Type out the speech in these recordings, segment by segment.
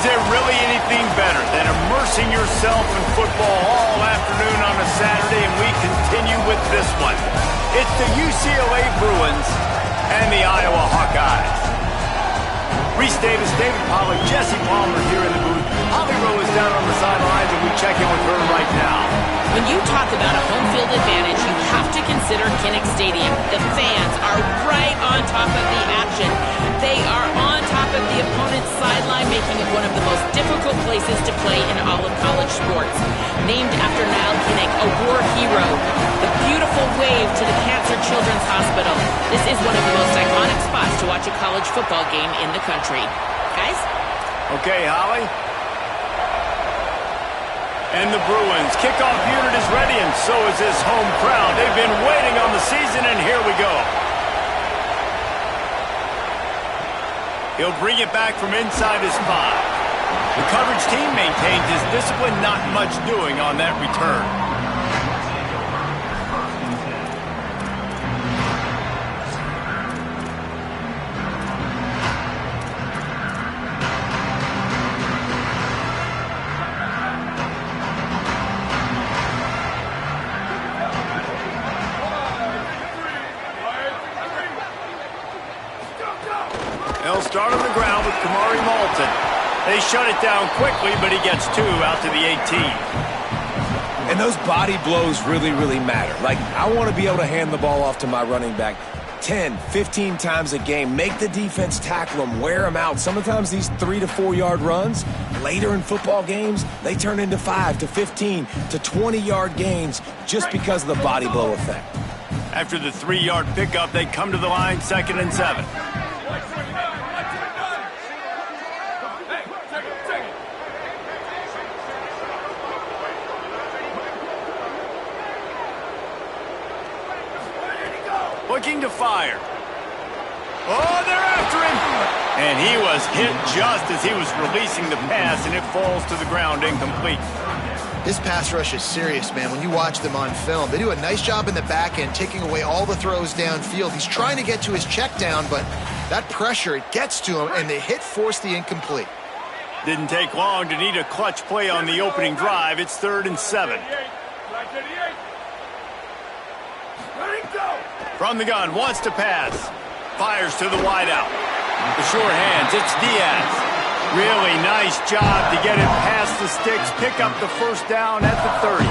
there really anything better than immersing yourself in football all afternoon on a Saturday, and we continue with this one. It's the UCLA Bruins and the Iowa Hawkeyes. Reese Davis, David Pollack, Jesse Palmer here in the booth. Holly Rowe is down on the sidelines, and we check in with her right now. When you talk about a home field advantage, you have to consider Kinnick Stadium. The fans are right on top of the action. They are on top of the opponent's sideline, making it one of the most difficult places to play in all of college sports. Named after Niall Kinnick, a war hero, the beautiful wave to the Cancer Children's Hospital. This is one of the most iconic spots to watch a college football game in the country. Guys? Okay, Holly. And the Bruins kickoff unit is ready, and so is this home crowd. They've been waiting on the season, and here we go. He'll bring it back from inside his 5. The coverage team maintained his discipline, not much doing on that return. They'll start on the ground with Kamari Malton. They shut it down quickly, but he gets 2 out to the 18. And those body blows really, really matter. Like, I want to be able to hand the ball off to my running back 10, 15 times a game. Make the defense tackle them, wear them out. Sometimes these 3 to 4 yard runs, later in football games, they turn into 5 to 15 to 20 yard gains just because of the body blow effect. After the 3 yard pickup, they come to the line, 2nd and 7. Looking to fire. Oh, they're after him. And he was hit just as he was releasing the pass, and it falls to the ground incomplete. This pass rush is serious, man. When you watch them on film, they do a nice job in the back end, taking away all the throws downfield. He's trying to get to his check down, but that pressure, it gets to him, and the hit forced the incomplete. Didn't take long to need a clutch play on the opening drive. It's 3rd and 7. From the gun, wants to pass. Fires to the wideout. The short hands, it's Diaz. Really nice job to get it past the sticks, pick up the first down at the 30.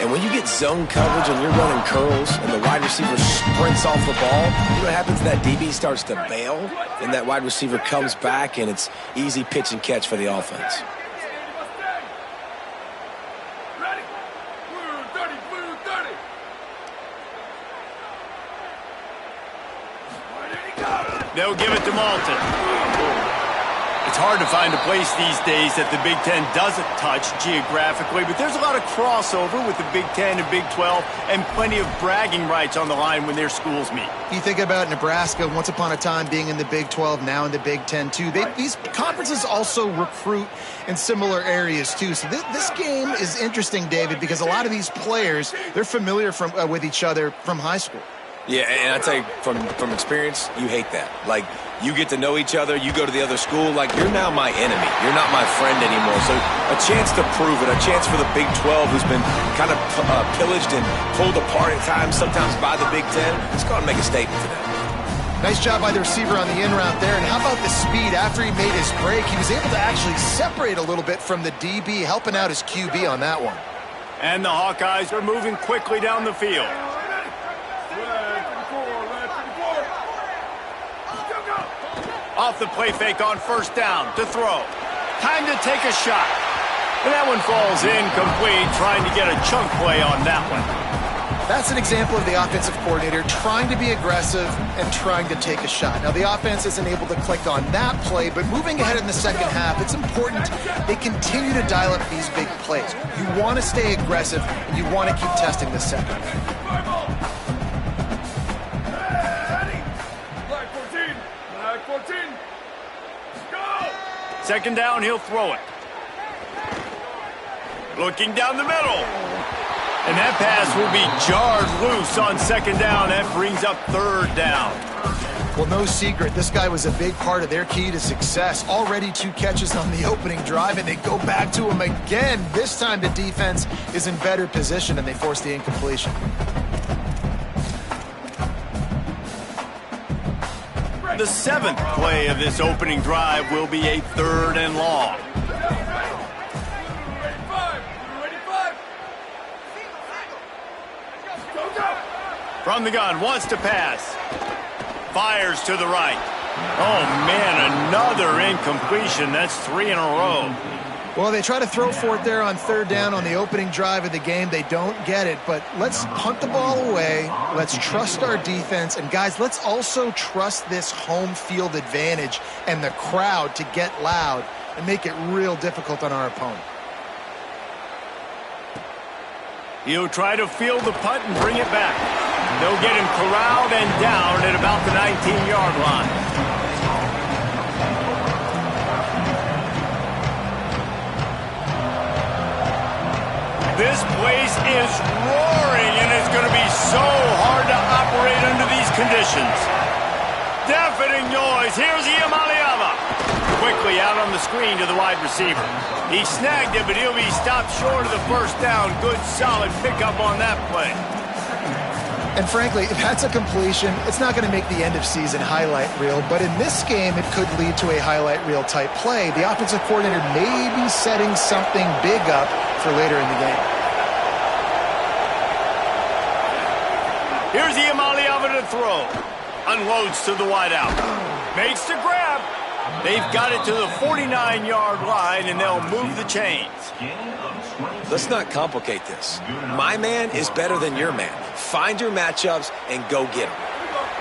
And when you get zone coverage and you're running curls and the wide receiver sprints off the ball, you know what happens? That DB starts to bail, and that wide receiver comes back, and it's easy pitch and catch for the offense. They'll give it to Malton. It's hard to find a place these days that the Big Ten doesn't touch geographically, but there's a lot of crossover with the Big Ten and Big 12 and plenty of bragging rights on the line when their schools meet. You think about Nebraska, once upon a time being in the Big 12, now in the Big 10 too. These conferences also recruit in similar areas too. So this game is interesting, David, because a lot of these players, they're familiar with each other from high school. Yeah, and I tell you, from experience, you hate that. Like, you get to know each other, you go to the other school, like, you're now my enemy. You're not my friend anymore. So a chance to prove it, a chance for the Big 12, who's been kind of pillaged and pulled apart at times, sometimes by the Big 10. It's going to make a statement to them. Nice job by the receiver on the in route there. And how about the speed after he made his break? He was able to actually separate a little bit from the DB, helping out his QB on that one. And the Hawkeyes are moving quickly down the field. Off the play fake on first down to throw. Time to take a shot. And that one falls incomplete, trying to get a chunk play on that one. That's an example of the offensive coordinator trying to be aggressive and trying to take a shot. Now, the offense isn't able to click on that play, but moving ahead in the second half, it's important they continue to dial up these big plays. You want to stay aggressive, and you want to keep testing the second. Second down, he'll throw it. Looking down the middle. And that pass will be jarred loose on second down. That brings up third down. Well, no secret, this guy was a big part of their key to success. Already 2 catches on the opening drive, and they go back to him again. This time the defense is in better position, and they force the incompletion. The 7th play of this opening drive will be a 3rd and long. From the gun, wants to pass. Fires to the right. Oh, man, another incompletion. That's 3 in a row. Well, they try to throw for it there on 3rd down on the opening drive of the game. They don't get it, but let's punt the ball away. Let's trust our defense. And, guys, let's also trust this home field advantage and the crowd to get loud and make it real difficult on our opponent. He'll try to field the punt and bring it back. They'll get him corralled and down at about the 19-yard line. This place is roaring, and it's going to be so hard to operate under these conditions. Deafening noise. Here's Iamaleava. Quickly out on the screen to the wide receiver. He snagged it, but he'll be stopped short of the first down. Good, solid pickup on that play. And frankly, if that's a completion, it's not going to make the end-of-season highlight reel. But in this game, it could lead to a highlight reel type play. The offensive coordinator may be setting something big up for later in the game. Here's Iamaleava to throw. Unloads to the wideout. Makes the grab. They've got it to the 49-yard line, and they'll move the chains. Let's not complicate this. My man is better than your man. Find your matchups and go get them.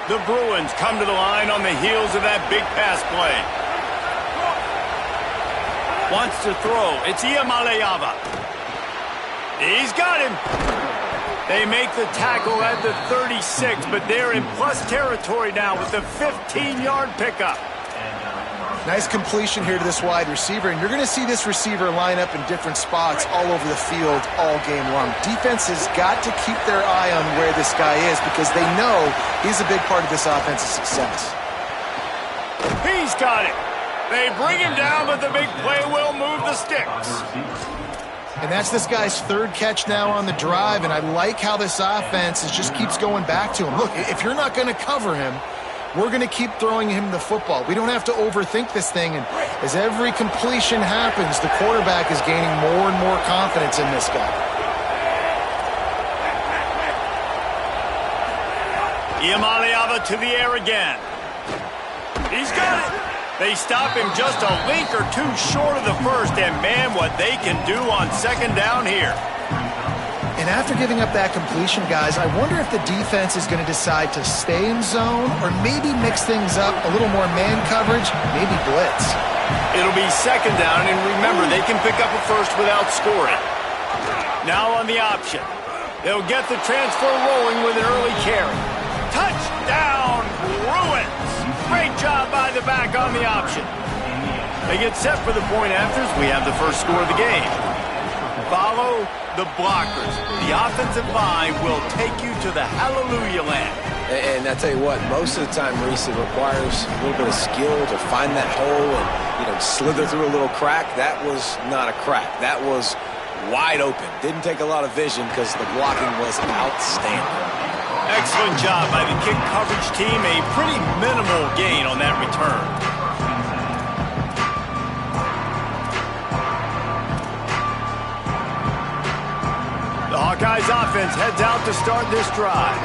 The Bruins come to the line on the heels of that big pass play. Wants to throw. It's Iamaleava. He's got him. They make the tackle at the 36, but they're in plus territory now with the 15-yard pickup. Nice completion here to this wide receiver, and you're going to see this receiver line up in different spots all over the field all game long. Defense has got to keep their eye on where this guy is because they know he's a big part of this offense's success. He's got it. They bring him down, but the big play will move the sticks. And that's this guy's 3rd catch now on the drive, and I like how this offense just keeps going back to him. Look, if you're not going to cover him, we're going to keep throwing him the football. We don't have to overthink this thing, and as every completion happens, the quarterback is gaining more and more confidence in this guy. Iamaleava to the air again. He's got it. They stop him just a link or two short of the first, and man, what they can do on 2nd down here. And after giving up that completion, guys, I wonder if the defense is going to decide to stay in zone or maybe mix things up, a little more man coverage, maybe blitz. It'll be 2nd down, and remember, they can pick up a first without scoring. Now on the option. They'll get the transfer rolling with an early carry. Touchdown, Bruins! Great job by the back on the option. They get set for the point afters. We have the first score of the game. Follow the blockers. The offensive line will take you to the hallelujah land. And I tell you what, most of the time, Reese, it requires a little bit of skill to find that hole and, slither through a little crack. That was not a crack. That was wide open. Didn't take a lot of vision because the blocking was outstanding. Excellent job by the kick coverage team. A pretty minimal gain on that return. The Hawkeyes offense heads out to start this drive.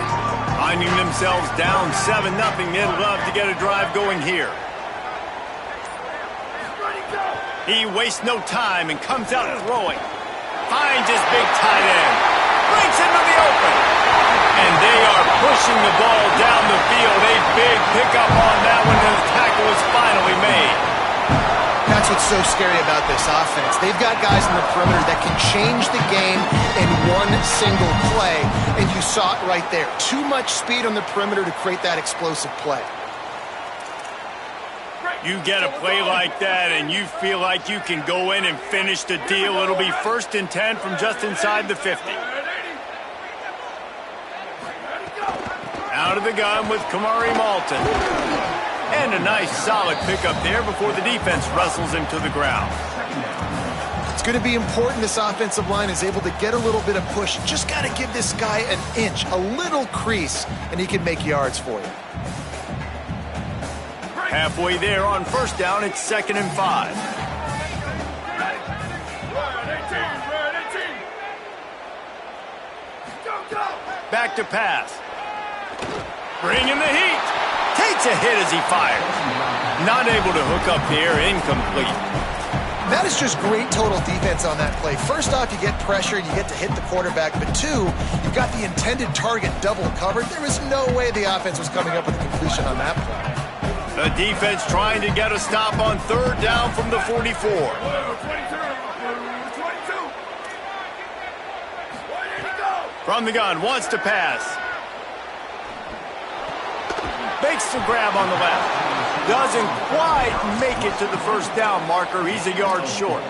Finding themselves down 7-0, they'd love to get a drive going here. He wastes no time and comes out throwing. Finds his big tight end. Breaks into the open. And they are pushing the ball down the field. A big pickup on that one, and the tackle is finally made. That's what's so scary about this offense. They've got guys in the perimeter that can change the game in one single play, and you saw it right there. Too much speed on the perimeter to create that explosive play. You get a play like that, and you feel like you can go in and finish the deal. It'll be 1st and 10 from just inside the 50. Out Out of the gun with Kamari Malton. And a nice solid pickup there before the defense wrestles him to the ground. It's going to be important this offensive line is able to get a little bit of push. Just got to give this guy an inch, a little crease, and he can make yards for you. Halfway there on first down, it's 2nd and 5. Back to pass. Bringing the heat. Takes a hit as he fires. Not able to hook up here. Incomplete. That is just great total defense on that play. First off, you get pressure and you get to hit the quarterback. But two, you got the intended target double covered. There was no way the offense was coming up with a completion on that play. The defense trying to get a stop on 3rd down from the 44. From the gun, wants to pass. Makes the grab on the left. Doesn't quite make it to the first down marker. He's a yard short.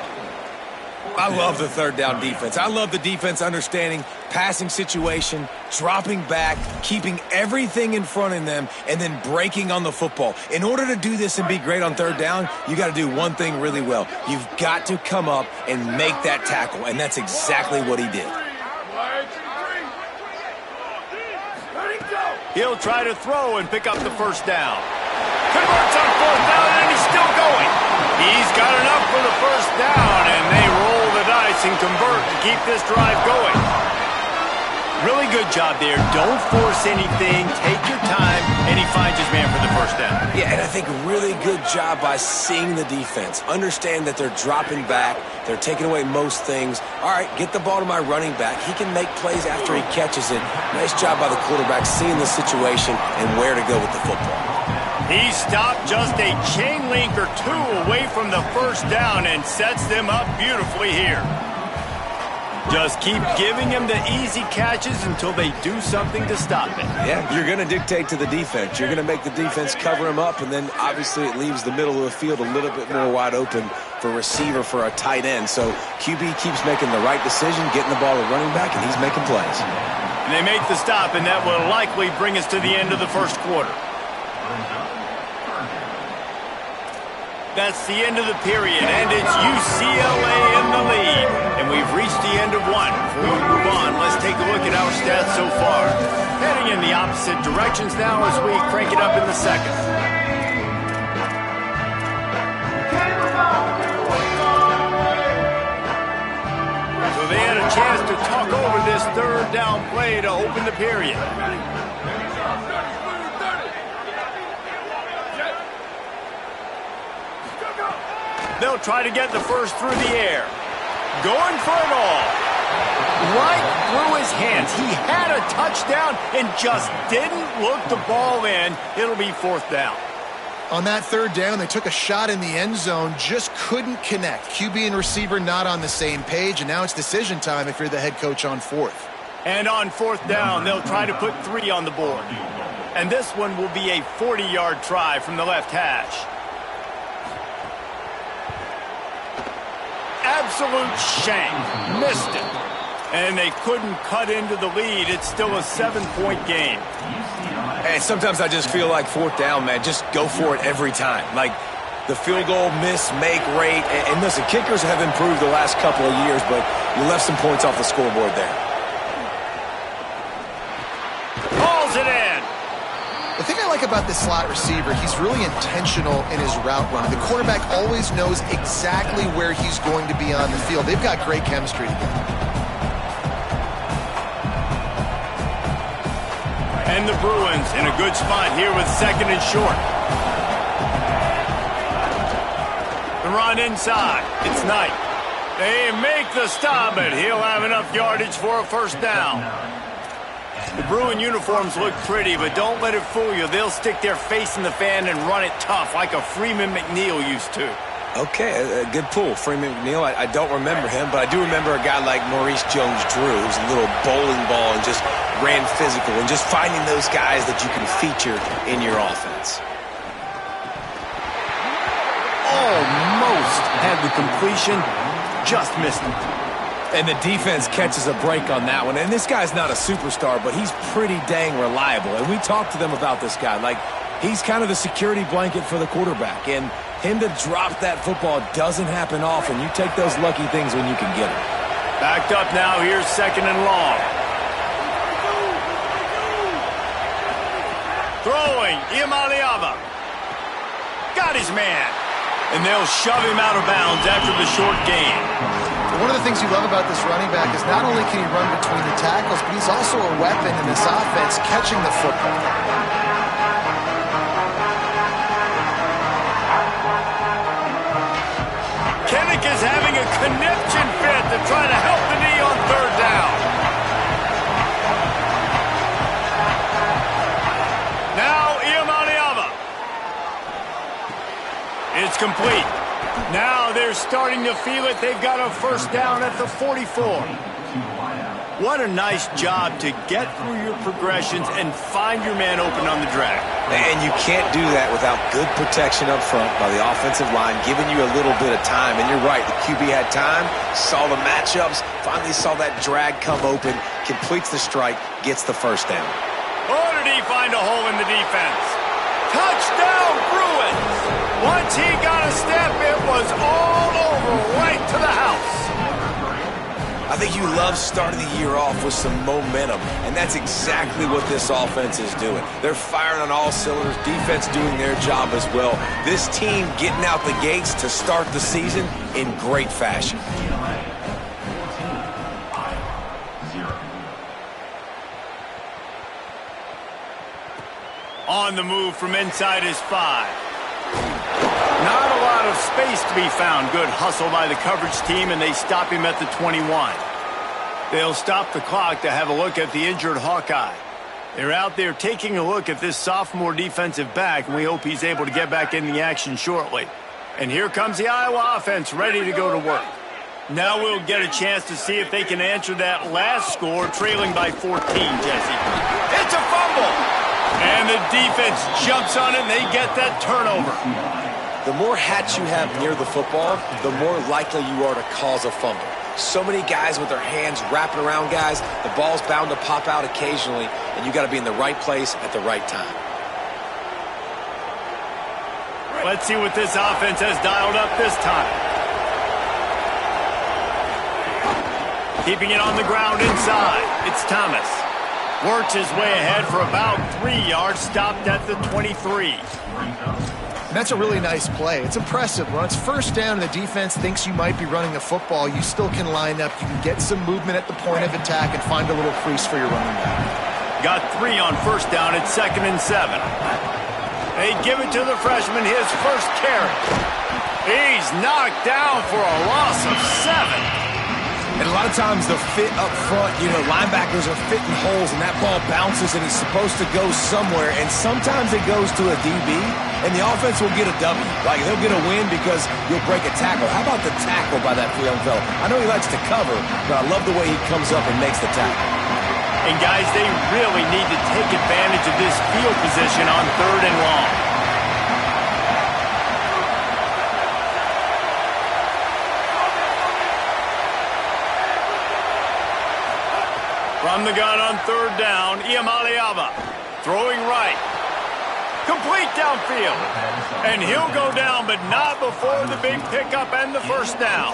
I love the 3rd down defense. I love the defense understanding passing situation, dropping back, keeping everything in front of them, and then breaking on the football. In order to do this and be great on 3rd down, you got to do one thing really well. You've got to come up and make that tackle, and that's exactly what he did. He'll try to throw and pick up the first down. Converts on 4th down, and he's still going. He's got enough for the first down, and they roll the dice and convert to keep this drive going. Really good job there. Don't force anything. Take your time, and he finds his man for the first down. Yeah, and I think really good job by seeing the defense. Understand that they're dropping back. They're taking away most things. All right, get the ball to my running back. He can make plays after he catches it. Nice job by the quarterback seeing the situation and where to go with the football. He stopped just a chain link or two away from the first down and sets them up beautifully here. Just keep giving him the easy catches until they do something to stop it. Yeah, you're going to dictate to the defense. You're going to make the defense cover him up, and then obviously it leaves the middle of the field a little bit more wide open for receiver for a tight end. So QB keeps making the right decision, getting the ball to running back, and he's making plays. And they make the stop, and that will likely bring us to the end of the first quarter. That's the end of the period, and it's UCLA in the lead. And we've reached the end of one. Before we move on, let's take a look at our stats so far. Heading in the opposite directions now as we crank it up in the second. So they had a chance to talk over this 3rd down play to open the period. They'll try to get the first through the air. Going for it all. Right through his hands. He had a touchdown and just didn't look the ball in. It'll be 4th down. On that 3rd down, they took a shot in the end zone, just couldn't connect. QB and receiver not on the same page, and now it's decision time if you're the head coach on 4th. And on 4th down, they'll try to put 3 on the board. And this one will be a 40-yard try from the left hash. Absolute shank. Missed it. And they couldn't cut into the lead. It's still a 7-point game. And sometimes I just feel like 4th down, man, just go for it every time. Like the field goal miss-make rate. And listen, kickers have improved the last couple of years, but you left some points off the scoreboard there. Hauls it in. The thing I like about this slot receiver, he's really intentional in his route running. The quarterback always knows exactly where he's going to be on the field. They've got great chemistry together. And the Bruins in a good spot here with 2nd and short. The run inside. It's Knight. They make the stop, but he'll have enough yardage for a first down. The Bruin uniforms look pretty, but don't let it fool you. They'll stick their face in the fan and run it tough like a Freeman McNeil used to. Okay, a good pull. Freeman McNeil, I don't remember him, but I do remember a guy like Maurice Jones-Drew, who's a little bowling ball and just ran physical, and just finding those guys that you can feature in your offense. Almost had the completion, just missed it. And the defense catches a break on that one. And this guy's not a superstar, but he's pretty dang reliable. And we talked to them about this guy. Like, he's kind of the security blanket for the quarterback. And him to drop that football doesn't happen often. You take those lucky things when you can get them. Backed up now. Here's 2nd and long. Throwing. Iamaleava. Got his man. And they'll shove him out of bounds after the short gain. One of the things you love about this running back is not only can he run between the tackles, but he's also a weapon in this offense catching the football. Kinnick is having a conniption fit to try to help the knee on 3rd down. Now Iamaleava. It's complete. Now they're starting to feel it. They've got a 1st down at the 44. What a nice job to get through your progressions and find your man open on the drag. And you can't do that without good protection up front by the offensive line, giving you a little bit of time. And you're right, the QB had time, saw the matchups, finally saw that drag come open, completes the strike, gets the 1st down. Oh, did he find a hole in the defense? Touchdown, Bruins! Once he got a step, it was all over, right to the house. I think you love starting the year off with some momentum, and that's exactly what this offense is doing. They're firing on all cylinders, defense doing their job as well. This team getting out the gates to start the season in great fashion. On the move from inside his 5. Not a lot of space to be found. Good hustle by the coverage team, and they stop him at the 21. They'll stop the clock to have a look at the injured Hawkeye. They're out there taking a look at this sophomore defensive back, and we hope he's able to get back in the action shortly. And here comes the Iowa offense ready to go to work. Now we'll get a chance to see if they can answer that last score, trailing by 14, Jesse. It's a fumble! And the defense jumps on it, and they get that turnover. The more hats you have near the football, the more likely you are to cause a fumble. So many guys with their hands wrapping around guys, the ball's bound to pop out occasionally, and you got to be in the right place at the right time. Let's see what this offense has dialed up this time. Keeping it on the ground inside. It's Thomas. Works his way ahead for about 3 yards, stopped at the 23. That's a really nice play. It's impressive. When it's 1st down and the defense thinks you might be running a football, you still can line up. You can get some movement at the point of attack and find a little crease for your running back. Got 3 on 1st down at 2nd and 7. They give it to the freshman, his 1st carry. He's knocked down for a loss of 7. And a lot of times the fit up front, linebackers are fitting holes and that ball bounces and it's supposed to go somewhere. And sometimes it goes to a DB and the offense will get a W. Like they'll get a win because you'll break a tackle. How about the tackle by that young fella? I know he likes to cover, but I love the way he comes up and makes the tackle. And guys, they really need to take advantage of this field position on 3rd and long. From the gun on 3rd down, Iamaleava throwing right. Complete downfield. And he'll go down, but not before the big pickup and the 1st down.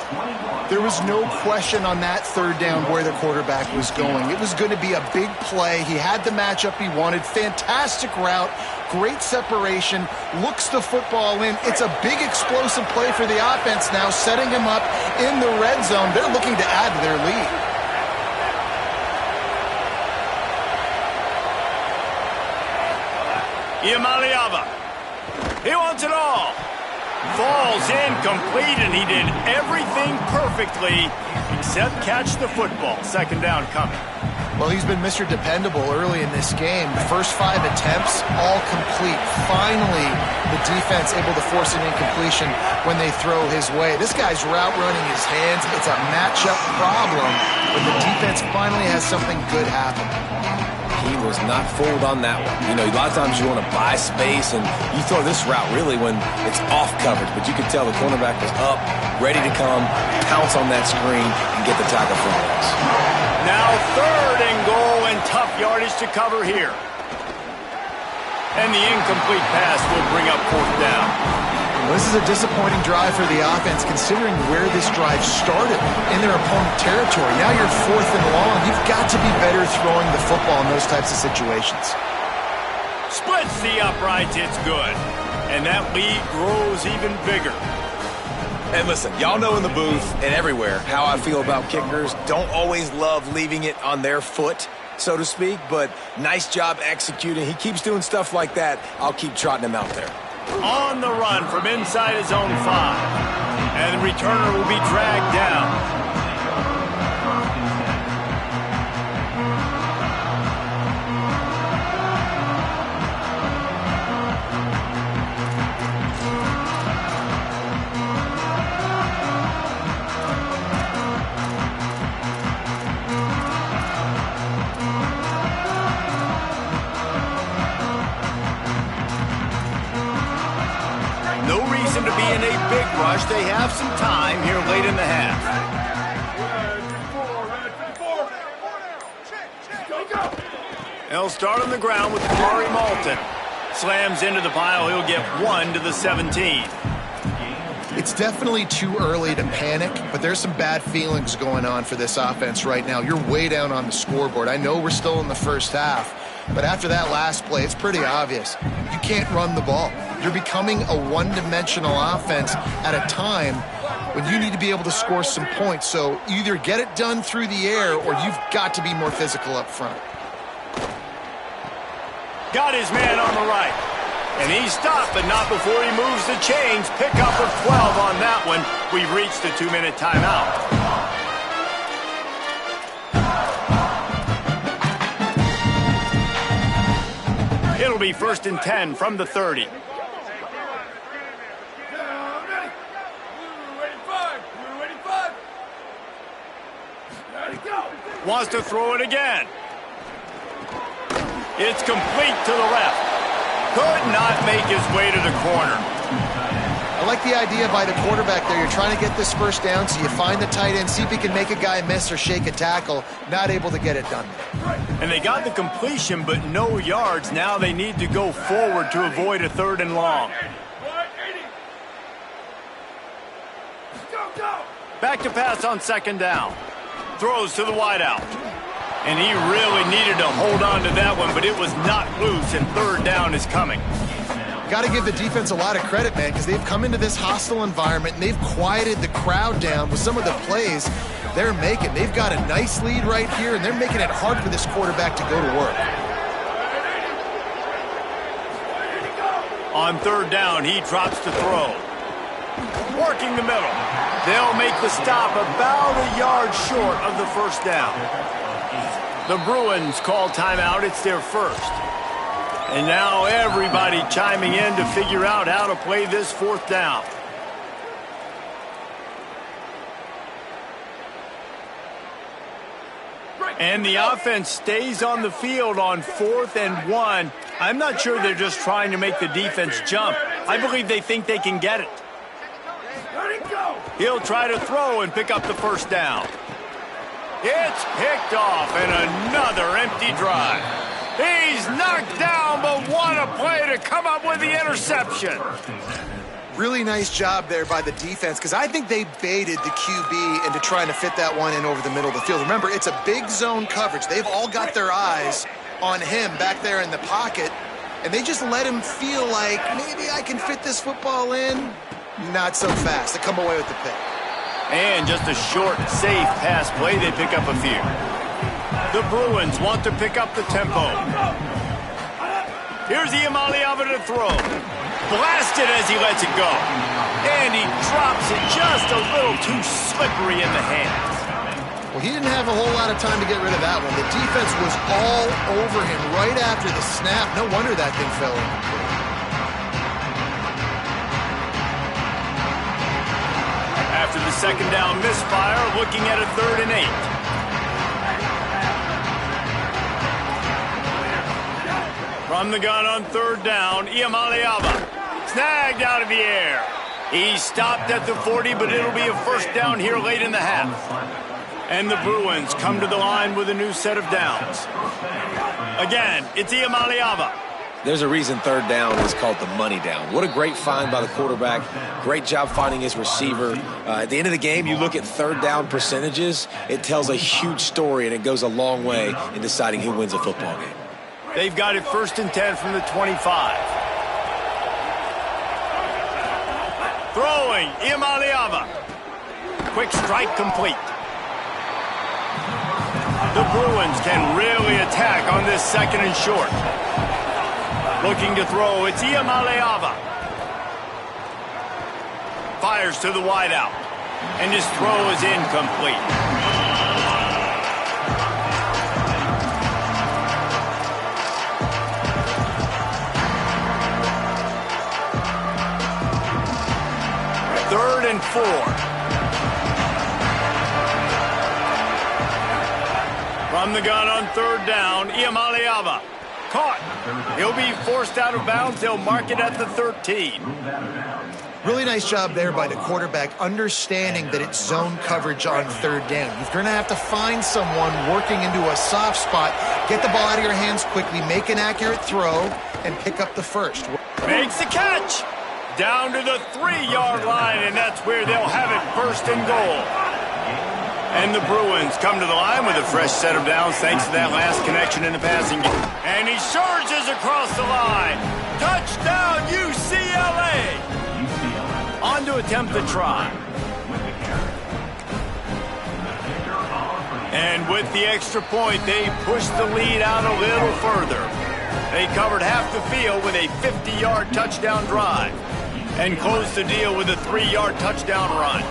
There was no question on that 3rd down where the quarterback was going. It was going to be a big play. He had the matchup he wanted. Fantastic route. Great separation. Looks the football in. It's a big explosive play for the offense now, setting him up in the red zone. They're looking to add to their lead. Iamaleava. He wants it all. Falls incomplete, and he did everything perfectly except catch the football. 2nd down coming. Well, he's been Mr. Dependable early in this game. The first 5 attempts, all complete. Finally, the defense able to force an incompletion when they throw his way. This guy's route running his hands. It's a matchup problem, but the defense finally has something good happen. he was not fooled on that one. You know, a lot of times you want to buy space, and you throw this route really when it's off coverage. But you could tell the cornerback was up, ready to come, pounce on that screen, and get the tackle for loss. Now 3rd and goal, and tough yardage to cover here. And the incomplete pass will bring up 4th down. Well, this is a disappointing drive for the offense, considering where this drive started in their opponent territory. Now you're 4th and long. You've got to be better throwing the football in those types of situations. Splits the uprights, it's good. And that lead grows even bigger. And listen, y'all know in the booth and everywhere how I feel about kickers. Don't always love leaving it on their foot, so to speak, but nice job executing. He keeps doing stuff like that. I'll keep trotting him out there. On the run from inside his own 5. And the returner will be dragged down. To be in a big rush. They have some time here late in the half. They'll start on the ground with Corey Malton. Slams into the pile. He'll get 1 to the 17. It's definitely too early to panic, but there's some bad feelings going on for this offense right now. You're way down on the scoreboard. I know we're still in the first half, but after that last play, it's pretty obvious. You can't run the ball. You're becoming a one-dimensional offense at a time when you need to be able to score some points. So either get it done through the air or you've got to be more physical up front. Got his man on the right. And he stopped, but not before he moves the chains. Pick up of 12 on that one. We've reached the 2-minute timeout. It'll be 1st and 10 from the 30. Wants to throw it again. It's complete to the left. Could not make his way to the corner. I like the idea by the quarterback there. You're trying to get this first down, so you find the tight end, see if he can make a guy miss or shake a tackle. Not able to get it done. And they got the completion, but no yards. Now they need to go forward to avoid a 3rd and long. Back to pass on 2nd down. Throws to the wideout. And he really needed to hold on to that one, but it was not loose, and 3rd down is coming. Got to give the defense a lot of credit, man, because they've come into this hostile environment, and they've quieted the crowd down with some of the plays they're making. They've got a nice lead right here, and they're making it hard for this quarterback to go to work. On 3rd down, he drops to throw. Working the middle. They'll make the stop about a yard short of the 1st down. The Bruins call timeout. It's their 1st. And now everybody chiming in to figure out how to play this 4th down. And the offense stays on the field on 4th and 1. I'm not sure they're just trying to make the defense jump. I believe they think they can get it. He'll try to throw and pick up the 1st down. It's picked off, and another empty drive. He's knocked down, but what a play to come up with the interception. Really nice job there by the defense, because I think they baited the QB into trying to fit that one in over the middle of the field. Remember, it's a big zone coverage. They've all got their eyes on him back there in the pocket, and they just let him feel like, maybe I can fit this football in. Not so fast. They come away with the pick. And just a short, safe pass play. They pick up a few. The Bruins want to pick up the tempo. Here's Iamaleava to throw. Blasted as he lets it go. And he drops it just a little too slippery in the hands. Well, he didn't have a whole lot of time to get rid of that one. The defense was all over him right after the snap. No wonder that thing fell in. After the 2nd down misfire, looking at a 3rd and 8. From the gun on third down, Iamaleava. Snagged out of the air. He stopped at the 40, but it'll be a first down here late in the half. And the Bruins come to the line with a new set of downs. Again, it's Iamaleava. There's a reason third down is called the money down. What a great find by the quarterback. Great job finding his receiver. At the end of the game, you look at third down percentages. It tells a huge story, and it goes a long way in deciding who wins a football game. They've got it 1st and 10 from the 25. Throwing, Iamaleava. Quick strike complete. The Bruins can really attack on this 2nd and short. Looking to throw, it's Iamaleava. Fires to the wideout. And his throw is incomplete. Third and 4. From the gun on third down, Iamaleava. Caught. He'll be forced out of bounds. They'll mark it at the 13. Really nice job there by the quarterback, understanding that it's zone coverage on third down. You're going to have to find someone working into a soft spot, get the ball out of your hands quickly, make an accurate throw, and pick up the first. Makes the catch. Down to the 3-yard line, and that's where they'll have it, 1st and goal. And the Bruins come to the line with a fresh set of downs thanks to that last connection in the passing game. And he surges across the line. Touchdown, UCLA! On to attempt the try. And with the extra point, they push the lead out a little further. They covered half the field with a 50-yard touchdown drive and closed the deal with a 3-yard touchdown run.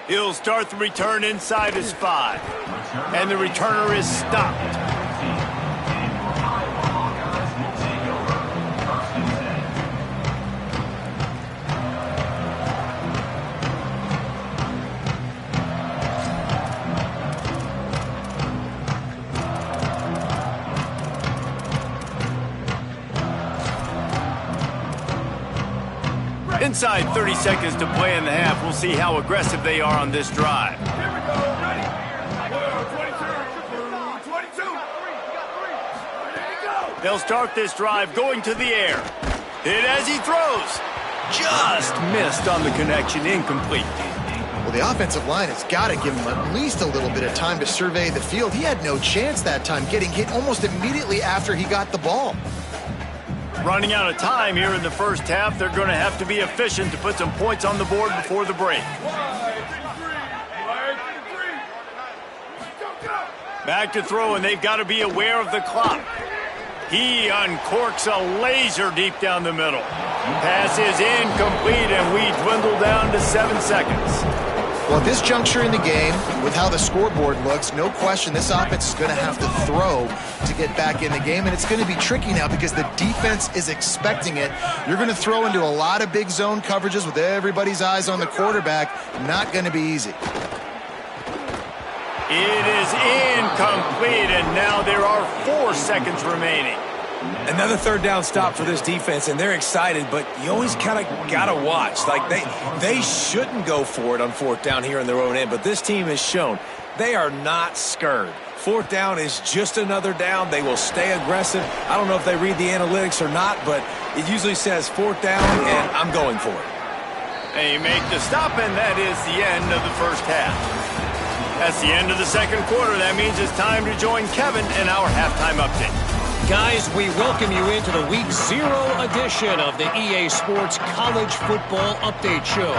He'll start the return inside his 5. And the returner is stopped. Inside 30 seconds to play in the half. We'll see how aggressive they are on this drive. Here we go. Ready? 22. They'll start this drive going to the air. Hit as he throws. Just missed on the connection. Incomplete. Well, the offensive line has got to give him at least a little bit of time to survey the field. He had no chance that time, getting hit almost immediately after he got the ball. Running out of time here in the first half. They're going to have to be efficient to put some points on the board before the break. Back to throw, and they've got to be aware of the clock. He uncorks a laser deep down the middle. Pass is incomplete, and we dwindle down to 7 seconds. Well, at this juncture in the game, with how the scoreboard looks, no question this offense is going to have to throw to get back in the game, and it's going to be tricky now because the defense is expecting it. You're going to throw into a lot of big zone coverages with everybody's eyes on the quarterback. Not going to be easy. It is incomplete, and now there are 4 seconds remaining. Another third down stop for this defense, and they're excited, but you always kind of got to watch. Like, they shouldn't go for it on 4th down here in their own end, but this team has shown they are not scared. 4th down is just another down. They will stay aggressive. I don't know if they read the analytics or not, but it usually says 4th down, and I'm going for it. They make the stop, and that is the end of the first half. That's the end of the second quarter. That means it's time to join Kevin in our halftime update. Guys, we welcome you into the Week 0 edition of the EA Sports College Football Update Show.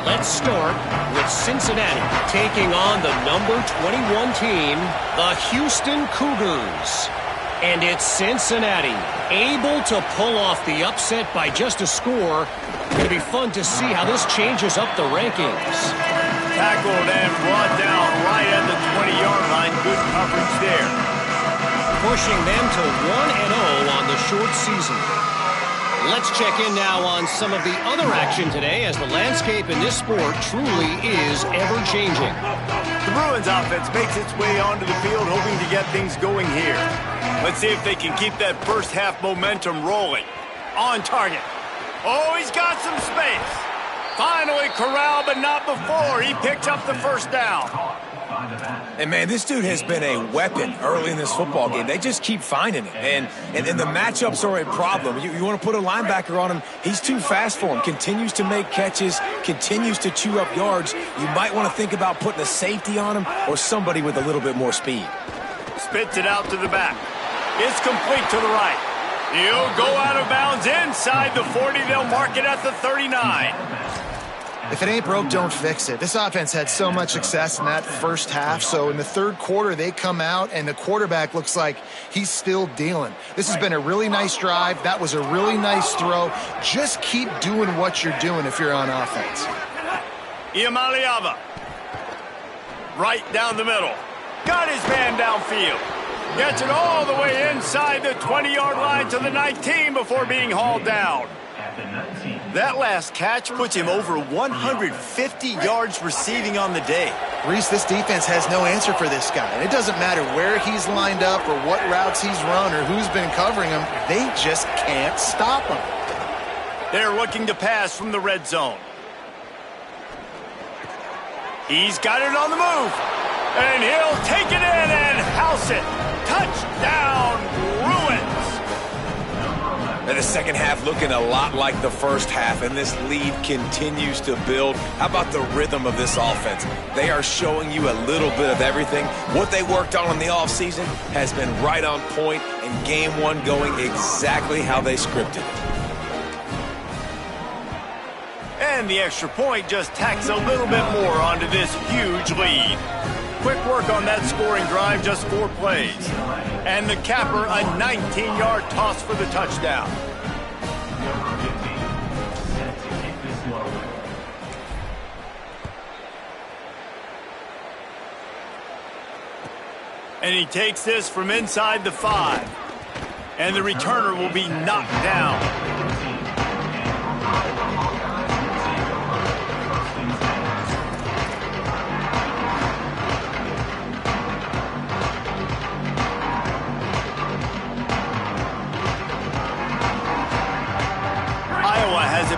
Let's start with Cincinnati taking on the number 21 team, the Houston Cougars. And it's Cincinnati able to pull off the upset by just a score. It's going to be fun to see how this changes up the rankings. Tackled and brought down right at the 20-yard line. Good coverage there. Pushing them to 1-0 on the short season. Let's check in now on some of the other action today, as the landscape in this sport truly is ever-changing. The Bruins offense makes its way onto the field, hoping to get things going here. Let's see if they can keep that first half momentum rolling. On target. Oh, he's got some space. Finally corralled, but not before. He picks up the first down. And, man, this dude has been a weapon early in this football game. They just keep finding it. And the matchups are a problem. You want to put a linebacker on him, he's too fast for him. Continues to make catches, continues to chew up yards. You might want to think about putting a safety on him or somebody with a little bit more speed. Spits it out to the back. It's complete to the right. He'll go out of bounds inside the 40. They'll mark it at the 39. If it ain't broke, don't fix it. This offense had so much success in that first half, so in the third quarter, they come out, and the quarterback looks like he's still dealing. This has been a really nice drive. That was a really nice throw. Just keep doing what you're doing if you're on offense. Iamaleava. Right down the middle. Got his man downfield. Gets it all the way inside the 20-yard line to the 19 before being hauled down. That last catch puts him over 150 yards receiving on the day. Reese, this defense has no answer for this guy. And it doesn't matter where he's lined up or what routes he's run or who's been covering him. They just can't stop him. They're looking to pass from the red zone. He's got it on the move. And he'll take it in and house it. Touchdown, Bruins. And the second half looking a lot like the first half, and this lead continues to build. How about the rhythm of this offense? They are showing you a little bit of everything. What they worked on in the offseason has been right on point, and game one going exactly how they scripted it. And the extra point just tacks a little bit more onto this huge lead. Quick work on that scoring drive, just 4 plays. And the capper, a 19-yard toss for the touchdown. And he takes this from inside the 5. And the returner will be knocked down.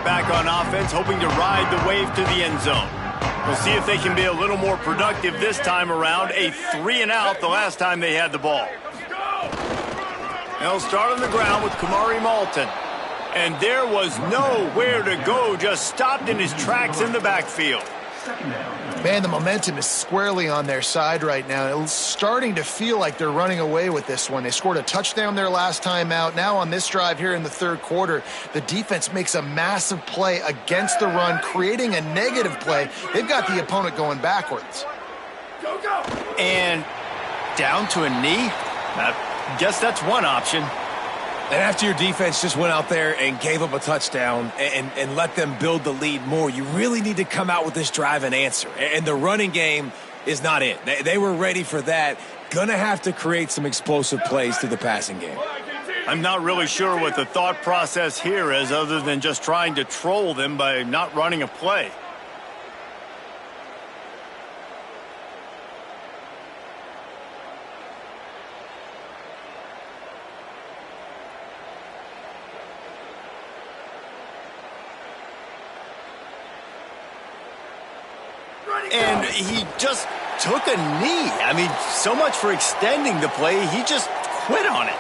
Back on offense, hoping to ride the wave to the end zone. We'll see if they can be a little more productive this time around. A 3-and-out the last time they had the ball. They'll start on the ground with Kamari Malton. And there was nowhere to go, just stopped in his tracks in the backfield. Man, the momentum is squarely on their side right now. It's starting to feel like they're running away with this one. They scored a touchdown their last time out. Now on this drive here in the third quarter, the defense makes a massive play against the run, creating a negative play. They've got the opponent going backwards. And down to a knee? I guess that's one option. And after your defense just went out there and gave up a touchdown and let them build the lead more, you really need to come out with this drive and answer. And the running game is not it. They were ready for that. Gonna have to create some explosive plays through the passing game. I'm not really sure what the thought process here is other than just trying to troll them by not running a play. And he just took a knee. I mean, so much for extending the play. He just quit on it.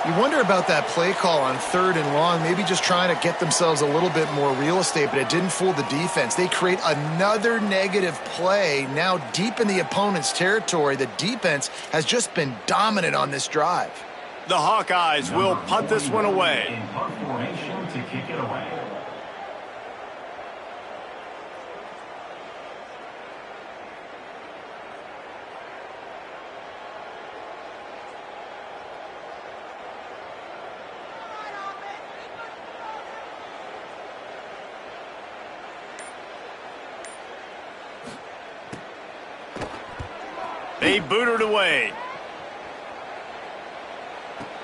You wonder about that play call on 3rd and long, maybe just trying to get themselves a little bit more real estate, but it didn't fool the defense. They create another negative play now deep in the opponent's territory. The defense has just been dominant on this drive. The Hawkeyes will punt this one away. In punt formation to kick it away. They boot it away.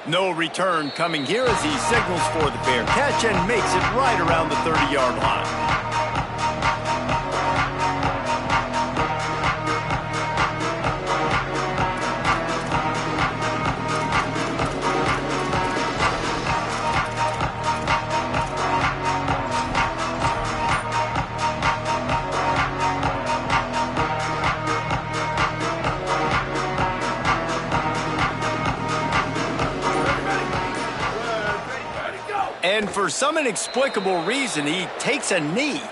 No return coming here as he signals for the fair catch and makes it right around the 30-yard line. And for some inexplicable reason, he takes a knee.